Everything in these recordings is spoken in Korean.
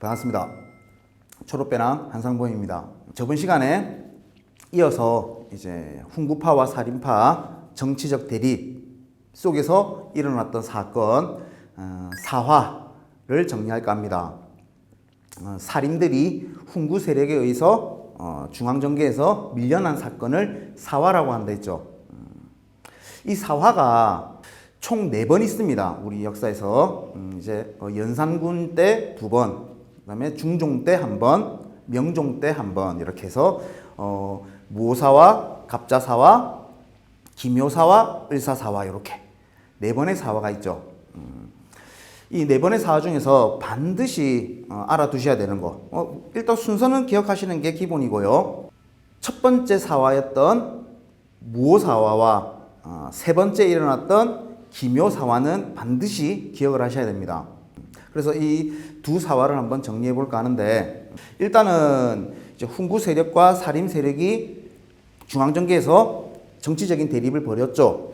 반갑습니다. 초록배낭 한상봉입니다. 저번 시간에 이어서 이제 훈구파와 살인파 정치적 대립 속에서 일어났던 사건 사화를 정리할까 합니다. 살인들이 훈구 세력에 의해서 중앙정계에서 밀려난 사건을 사화라고 한다 했죠. 이 사화가 총 4번 있습니다. 우리 역사에서 이제 연산군 때 2번, 그다음에 중종 때 1번, 명종 때 1번 이렇게 해서 무오사화, 갑자사화, 기묘사화, 을사사화 이렇게 4번의 사화가 있죠. 이 4번의 사화 중에서 반드시 알아두셔야 되는 거. 일단 순서는 기억하시는 게 기본이고요. 첫 번째 사화였던 무오사화와 세 번째 일어났던 기묘사화는 반드시 기억을 하셔야 됩니다. 그래서 이 두 사화를 한번 정리해 볼까 하는데, 일단은 이제 훈구 세력과 살림 세력이 중앙정계에서 정치적인 대립을 벌였죠.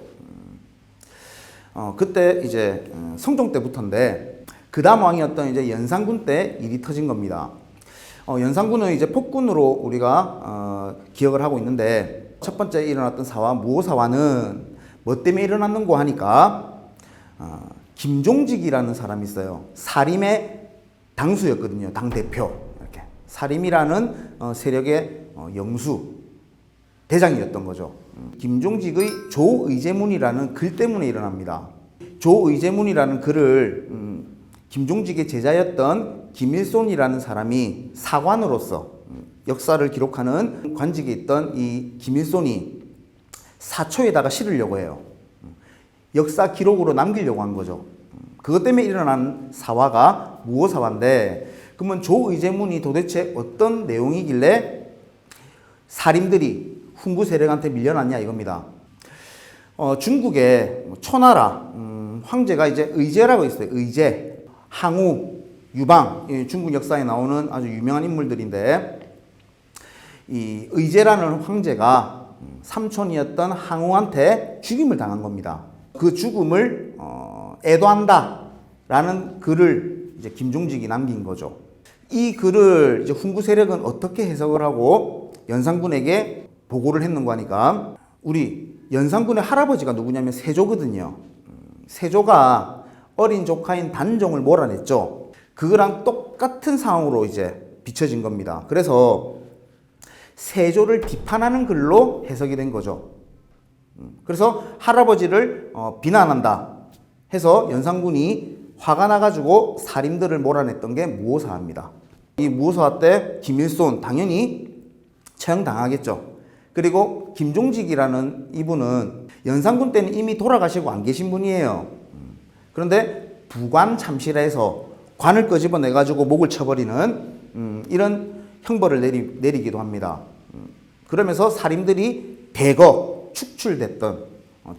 그때 이제 성종 때부터인데, 그 다음 왕이었던 이제 연산군 때 일이 터진 겁니다. 연산군은 이제 폭군으로 우리가 기억을 하고 있는데, 첫 번째 일어났던 사화 무오사화는 뭐 때문에 일어났는고 하니까 김종직이라는 사람이 있어요. 사림의 당수였거든요. 당대표. 이렇게. 사림이라는 세력의 영수, 대장이었던 거죠. 김종직의 조의제문이라는 글 때문에 일어납니다. 조의제문이라는 글을 김종직의 제자였던 김일손이라는 사람이 사관으로서 역사를 기록하는 관직에 있던 이 김일손이 사초에다가 실으려고 해요. 역사 기록으로 남기려고 한 거죠. 그것 때문에 일어난 사화가 무오사화인데, 그러면 조의제문이 도대체 어떤 내용이길래 살인들이 훈구 세력한테 밀려났냐 이겁니다. 중국의 초나라 황제가 이제 의제라고 있어요. 의제, 항우, 유방, 중국 역사에 나오는 아주 유명한 인물들인데, 이 의제라는 황제가 삼촌이었던 항우한테 죽임을 당한 겁니다. 그 죽음을 애도한다라는 글을 이제 김종직이 남긴 거죠. 이 글을 이제 훈구 세력은 어떻게 해석을 하고 연산군에게 보고를 했는가 하니까, 우리 연산군의 할아버지가 누구냐면 세조거든요. 세조가 어린 조카인 단종을 몰아냈죠. 그거랑 똑같은 상황으로 이제 비춰진 겁니다. 그래서 세조를 비판하는 글로 해석이 된 거죠. 그래서 할아버지를 비난한다 해서 연산군이 화가 나가지고 살인들을 몰아냈던 게 무오사화입니다. 이 무오사화 때 김일손 당연히 처형당하겠죠. 그리고 김종직이라는 이분은 연산군 때는 이미 돌아가시고 안 계신 분이에요. 그런데 부관 참실해서 관을 끄집어내가지고 목을 쳐버리는 이런 형벌을 내리기도 합니다. 그러면서 살인들이 대거 축출됐던,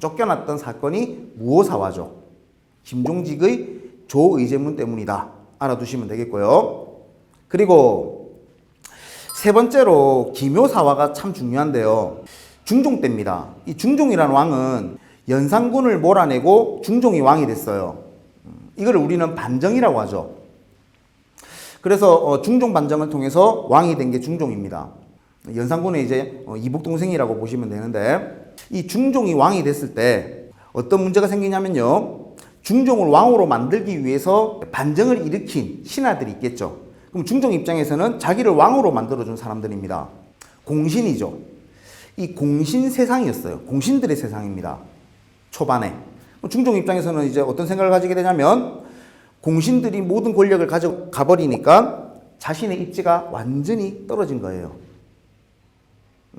쫓겨났던 사건이 무오사화죠. 김종직의 조의제문 때문이다. 알아두시면 되겠고요. 그리고 세 번째로 기묘사화가 참 중요한데요. 중종 때입니다. 이 중종이라는 왕은 연산군을 몰아내고 중종이 왕이 됐어요. 이걸 우리는 반정이라고 하죠. 그래서 중종 반정을 통해서 왕이 된 게 중종입니다. 연산군의 이제 이복 동생이라고 보시면 되는데, 이 중종이 왕이 됐을 때 어떤 문제가 생기냐면요. 중종을 왕으로 만들기 위해서 반정을 일으킨 신하들이 있겠죠. 그럼 중종 입장에서는 자기를 왕으로 만들어준 사람들입니다. 공신이죠. 이 공신 세상이었어요. 공신들의 세상입니다. 초반에. 중종 입장에서는 이제 어떤 생각을 가지게 되냐면, 공신들이 모든 권력을 가져가 버리니까 자신의 입지가 완전히 떨어진 거예요.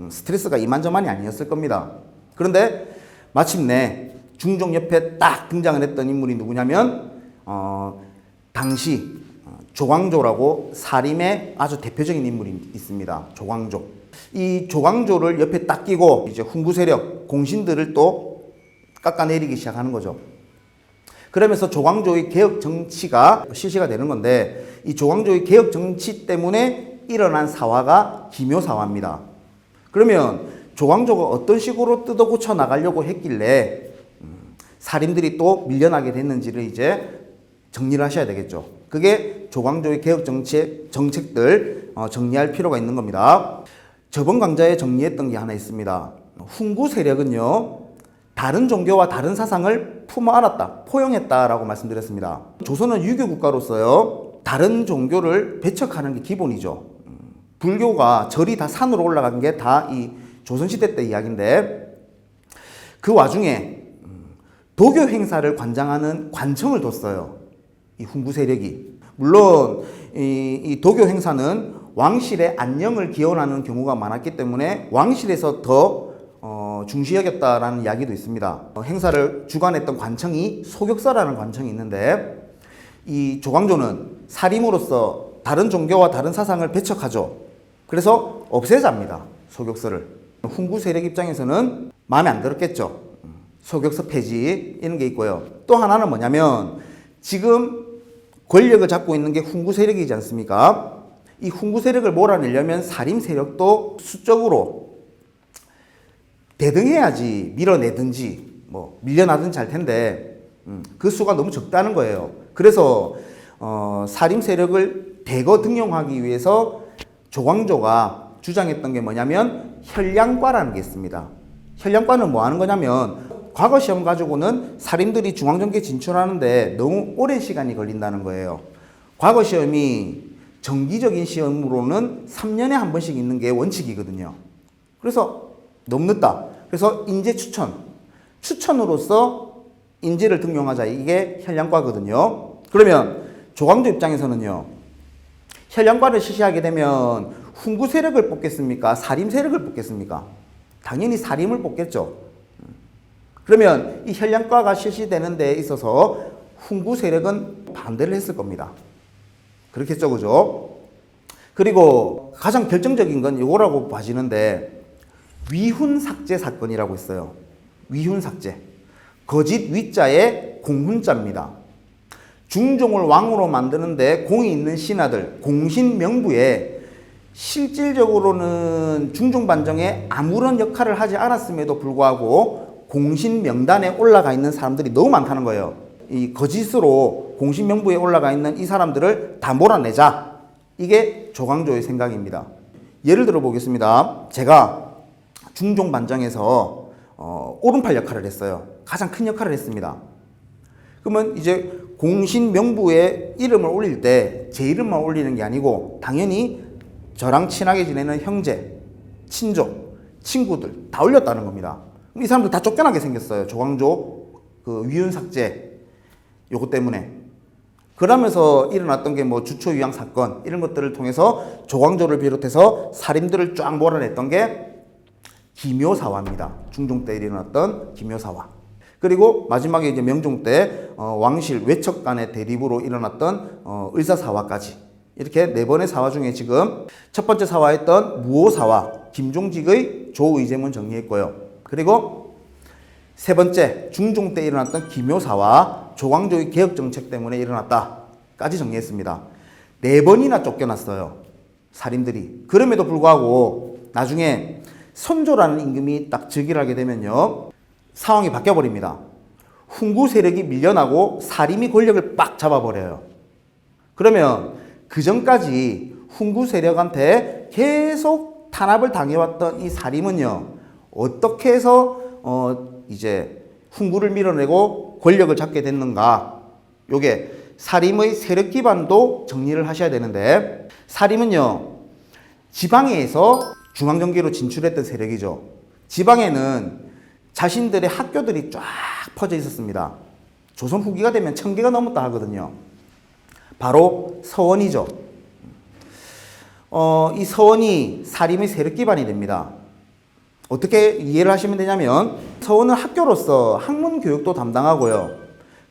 스트레스가 이만저만이 아니었을 겁니다. 그런데 마침내 중종 옆에 딱 등장을 했던 인물이 누구냐면 당시 조광조라고 사림의 아주 대표적인 인물이 있습니다. 조광조. 이 조광조를 옆에 딱 끼고 이제 훈구 세력, 공신들을 또 깎아내리기 시작하는 거죠. 그러면서 조광조의 개혁 정치가 실시가 되는 건데, 이 조광조의 개혁 정치 때문에 일어난 사화가 기묘사화입니다. 그러면 조광조가 어떤 식으로 뜯어 고쳐 나가려고 했길래 살인들이 또 밀려나게 됐는지를 이제 정리를 하셔야 되겠죠. 그게 조광조의 개혁 정책들 정리할 필요가 있는 겁니다. 저번 강좌에 정리했던 게 하나 있습니다. 훈구 세력은요, 다른 종교와 다른 사상을 품어 안았다, 포용했다라고 말씀드렸습니다. 조선은 유교 국가로서요, 다른 종교를 배척하는 게 기본이죠. 불교가 절이 다 산으로 올라간 게 다 이 조선시대 때 이야기인데, 그 와중에 도교 행사를 관장하는 관청을 뒀어요. 이 훈구 세력이. 물론 이 도교 행사는 왕실의 안녕을 기원하는 경우가 많았기 때문에 왕실에서 더 중시 여겼다라는 이야기도 있습니다. 행사를 주관했던 관청이 소격서라는 관청이 있는데, 이 조광조는 살림으로서 다른 종교와 다른 사상을 배척하죠. 그래서 없애자입니다, 소격서를. 훈구 세력 입장에서는 마음에 안 들었겠죠. 소격서 폐지 이런 게 있고요. 또 하나는 뭐냐면, 지금 권력을 잡고 있는 게 훈구 세력이지 않습니까? 이 훈구 세력을 몰아내려면 살림 세력도 수적으로 대등해야지 밀어내든지 뭐 밀려나든지 할 텐데, 그 수가 너무 적다는 거예요. 그래서 살림 세력을 대거 등용하기 위해서 조광조가 주장했던 게 뭐냐면 현량과라는 게 있습니다. 현량과는 뭐 하는 거냐면, 과거 시험 가지고는 살인들이 중앙정계에 진출하는데 너무 오랜 시간이 걸린다는 거예요. 과거 시험이 정기적인 시험으로는 3년에 한 번씩 있는 게 원칙이거든요. 그래서 너무 늦다. 그래서 인재 추천으로서 인재를 등용하자, 이게 현량과거든요. 그러면 조광조 입장에서는요, 현량과를 실시하게 되면 훈구 세력을 뽑겠습니까? 살림 세력을 뽑겠습니까? 당연히 살림을 뽑겠죠. 그러면 이 현량과가 실시되는 데 있어서 훈구 세력은 반대를 했을 겁니다. 그렇겠죠, 그죠? 그리고 가장 결정적인 건 이거라고 봐지는데, 위훈삭제 사건이라고 있어요. 위훈삭제. 거짓 위자에 공훈자입니다. 중종을 왕으로 만드는데 공이 있는 신하들, 공신명부에 실질적으로는 중종 반정에 아무런 역할을 하지 않았음에도 불구하고 공신 명단에 올라가 있는 사람들이 너무 많다는 거예요. 이 거짓으로 공신 명부에 올라가 있는 이 사람들을 다 몰아내자. 이게 조광조의 생각입니다. 예를 들어 보겠습니다. 제가 중종 반정에서 오른팔 역할을 했어요. 가장 큰 역할을 했습니다. 그러면 이제 공신 명부에 이름을 올릴 때 제 이름만 올리는 게 아니고, 당연히 저랑 친하게 지내는 형제, 친족, 친구들 다 올렸다는 겁니다. 이 사람들 다 쫓겨나게 생겼어요. 조광조 그 위훈삭제 요거 때문에. 그러면서 일어났던 게 뭐 주초유양 사건 이런 것들을 통해서 조광조를 비롯해서 살인들을 쫙 몰아냈던 게 기묘사화입니다. 중종 때 일어났던 기묘사화. 그리고 마지막에 이제 명종 때 왕실 외척 간의 대립으로 일어났던 을사사화까지, 이렇게 네 번의 사화 중에 지금 첫 번째 사화였던 무오사화, 김종직의 조의제문 정리했고요. 그리고 세 번째, 중종 때 일어났던 기묘사와 조광조의 개혁정책 때문에 일어났다까지 정리했습니다. 네 번이나 쫓겨났어요, 살인들이. 그럼에도 불구하고 나중에 선조라는 임금이 딱 즉위를 하게 되면요, 상황이 바뀌어버립니다. 훈구 세력이 밀려나고 살림이 권력을 빡 잡아버려요. 그러면 그 전까지 훈구 세력한테 계속 탄압을 당해왔던 이 살림은요, 어떻게 해서 이제 훈구를 밀어내고 권력을 잡게 됐는가? 요게 살림의 세력 기반도 정리를 하셔야 되는데, 살림은요, 지방에서 중앙정계로 진출했던 세력이죠. 지방에는 자신들의 학교들이 쫙 퍼져 있었습니다. 조선 후기가 되면 1000개가 넘었다 하거든요. 바로 서원이죠. 이 서원이 살림의 세력 기반이 됩니다. 어떻게 이해를 하시면 되냐면, 서원은 학교로서 학문 교육도 담당하고요.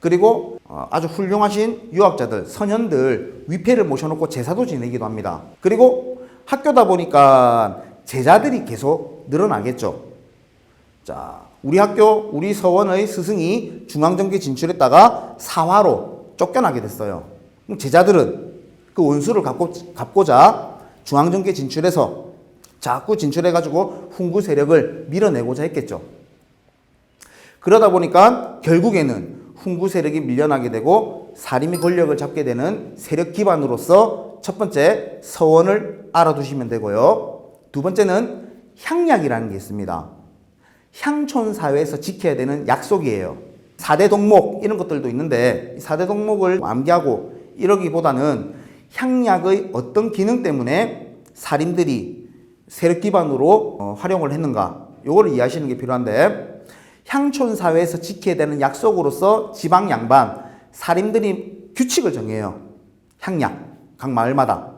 그리고 아주 훌륭하신 유학자들, 선현들 위패를 모셔놓고 제사도 지내기도 합니다. 그리고 학교다 보니까 제자들이 계속 늘어나겠죠. 자, 우리 학교, 우리 서원의 스승이 중앙정계 진출했다가 사화로 쫓겨나게 됐어요. 그럼 제자들은 그 원수를 갚고자 중앙정계 진출해서 자꾸 진출해가지고 훈구 세력을 밀어내고자 했겠죠. 그러다 보니까 결국에는 훈구 세력이 밀려나게 되고 사림이 권력을 잡게 되는 세력 기반으로서 첫 번째 서원을 알아두시면 되고요. 두 번째는 향약이라는 게 있습니다. 향촌 사회에서 지켜야 되는 약속이에요. 4대 동목 이런 것들도 있는데 4대 동목을 암기하고 이러기보다는 향약의 어떤 기능 때문에 사림들이 세력 기반으로 활용을 했는가 요거를 이해하시는 게 필요한데, 향촌 사회에서 지켜야 되는 약속으로서 지방 양반 사림들이 규칙을 정해요. 향약 각 마을마다.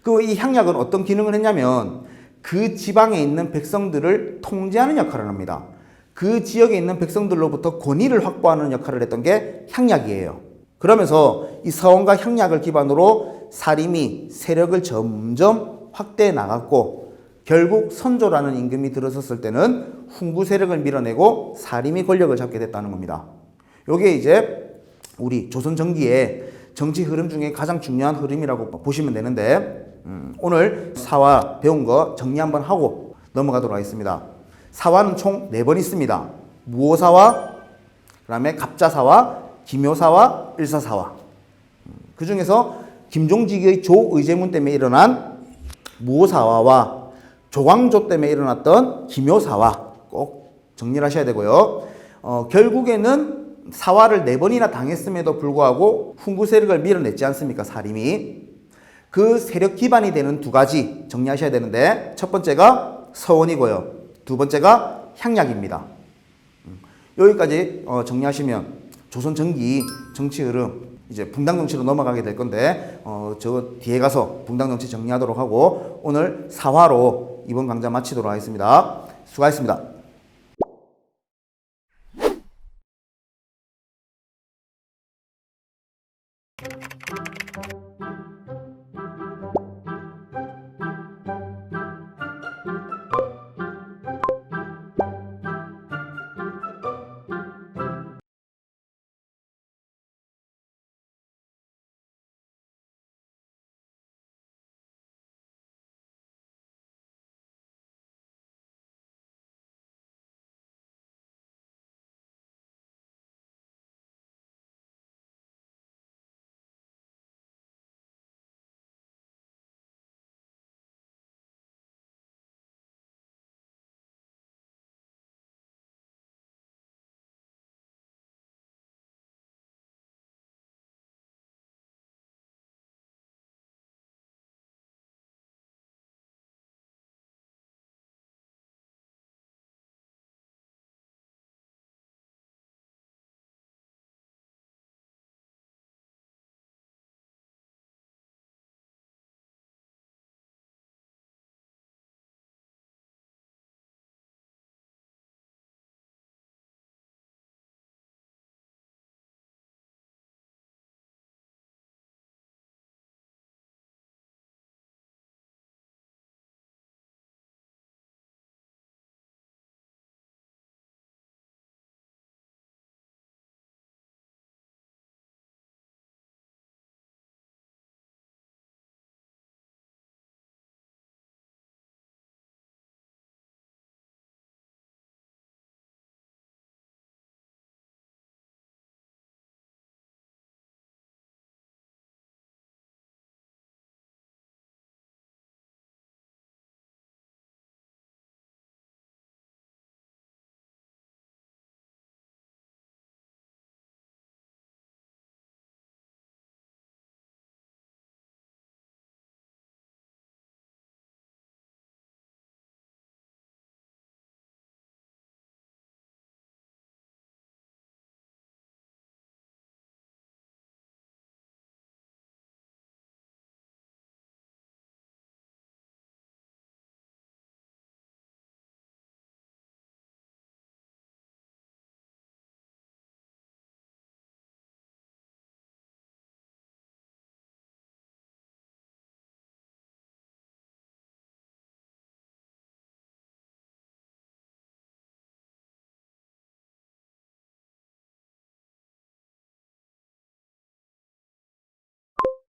그 이 향약은 어떤 기능을 했냐면 그 지방에 있는 백성들을 통제하는 역할을 합니다. 그 지역에 있는 백성들로부터 권위를 확보하는 역할을 했던 게 향약이에요. 그러면서 이 서원과 향약을 기반으로 사림이 세력을 점점 확대해 나갔고, 결국 선조라는 임금이 들어섰을 때는 훈구 세력을 밀어내고 사림이 권력을 잡게 됐다는 겁니다. 요게 이제 우리 조선 전기의 정치 흐름 중에 가장 중요한 흐름이라고 보시면 되는데, 오늘 사화 배운 거 정리 한번 하고 넘어가도록 하겠습니다. 사화는 총 4번 있습니다. 무오사화, 그 다음에 갑자사화, 기묘사화, 일사사화. 그 중에서 김종직의 조의제문 때문에 일어난 무오사화와 조광조 때문에 일어났던 기묘사화 꼭 정리를 하셔야 되고요. 결국에는 사화를 4번이나 당했음에도 불구하고 훈구 세력을 밀어냈지 않습니까? 사림이. 그 세력 기반이 되는 2가지 정리하셔야 되는데, 첫 번째가 서원이고요. 두 번째가 향약입니다. 여기까지 정리하시면 조선 전기 정치 흐름, 이제 붕당 정치로 넘어가게 될 건데 저 뒤에 가서 붕당 정치 정리하도록 하고 오늘 사화로 이번 강좌 마치도록 하겠습니다. 수고하셨습니다.